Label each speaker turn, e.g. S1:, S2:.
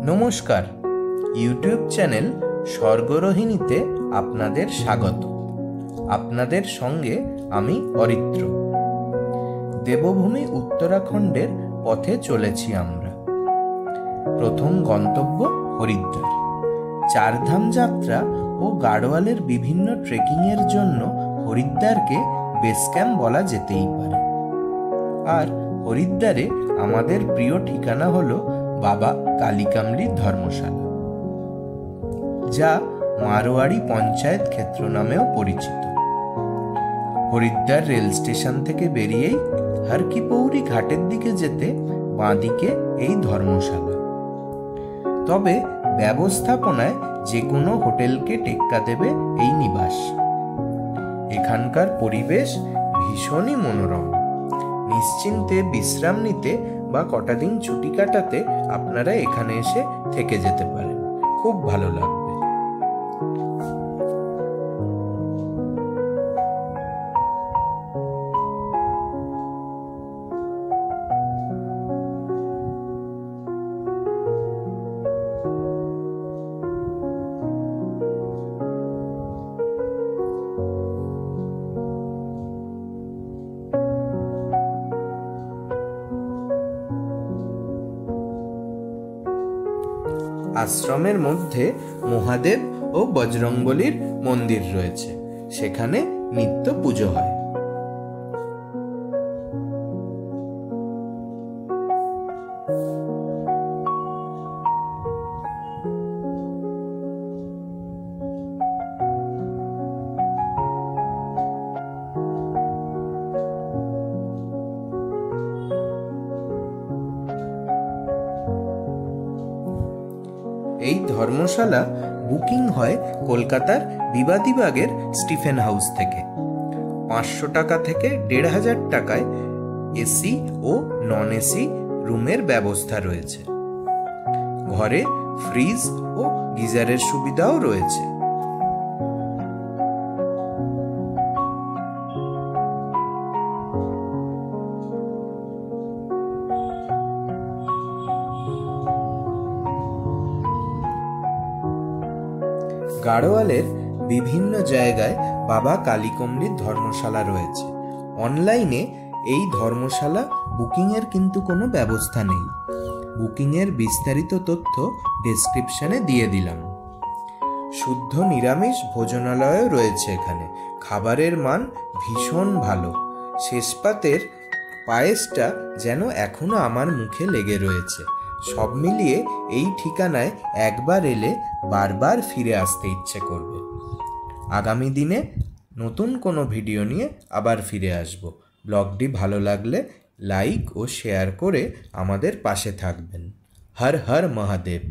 S1: নমস্কার, YouTube channel স্বর্গরোহিণীতে আপনাদের স্বাগত। আপনাদের সঙ্গে আমি অরিত্র। দেবভূমি উত্তরাখণ্ডের পথে চলেছি আমরা। প্রথম গন্তব্য হরিদ্বার। চারধাম যাত্রা ও গাড়োয়ালের বিভিন্ন ট্রেকিংয়ের জন্য হরিদ্বারকে বেস ক্যাম্প বলা যেতেই পারে। আর হরিদ্বারে আমাদের প্রিয় ঠিকানা হলো বাবা কালিকামলি ধর্মশালা, যা মারোয়াড়ি পঞ্চায়েত ক্ষেত্র নামেও পরিচিত। হরিদ্বার রেল স্টেশন থেকে বেরিয়েই হরকিপৌরি ঘাটের দিকে যেতে বাঁদিকে এই ধর্মশালা। তবে ব্যবস্থাপনায় যে কোনো হোটেলকে টেক্কা দেবে এই নিবাস। এখানকার পরিবেশ ভীষণই মনোরম। নিশ্চিন্তে বিশ্রাম নিতে বা কটা দিন ছুটি কাটাতে আপনারা এখানে এসে থেকে যেতে পারেন, খুব ভালো লাগবে। আশ্রমের মধ্যে মহাদেব ও বজরংবলীর মন্দির রয়েছে, সেখানে নিত্য পুজো হয়। এই ধর্মশালা বুকিং হয় কলকাতার বিবাদীবাগের স্টিফেন হাউস থেকে। 500 টাকা থেকে 1500 টাকায় এসি ও নন এসি রুমের ব্যবস্থা রয়েছে। ঘরে ফ্রিজ ও গিজারের সুবিধাও রয়েছে। গাড়োয়ালের বিভিন্ন জায়গায় বাবা কালিকমলির ধর্মশালা রয়েছে। অনলাইনে এই ধর্মশালা বুকিংয়ের কিন্তু কোনো ব্যবস্থা নেই। বুকিংয়ের বিস্তারিত তথ্য ডেসক্রিপশনে দিয়ে দিলাম। শুদ্ধ নিরামিষ ভোজনালয়ও রয়েছে এখানে। খাবারের মান ভীষণ ভালো। শেষ পাতের পায়েসটা যেন এখনো আমার মুখে লেগে রয়েছে। সব মিলিয়ে এই ঠিকানায় একবার এলে বারবার ফিরে আসতে ইচ্ছে করবে। আগামী দিনে নতুন কোনো ভিডিও নিয়ে আবার ফিরে আসব। ব্লগটি ভালো লাগলে লাইক ও শেয়ার করে আমাদের পাশে থাকবেন। হর হর মহাদেব।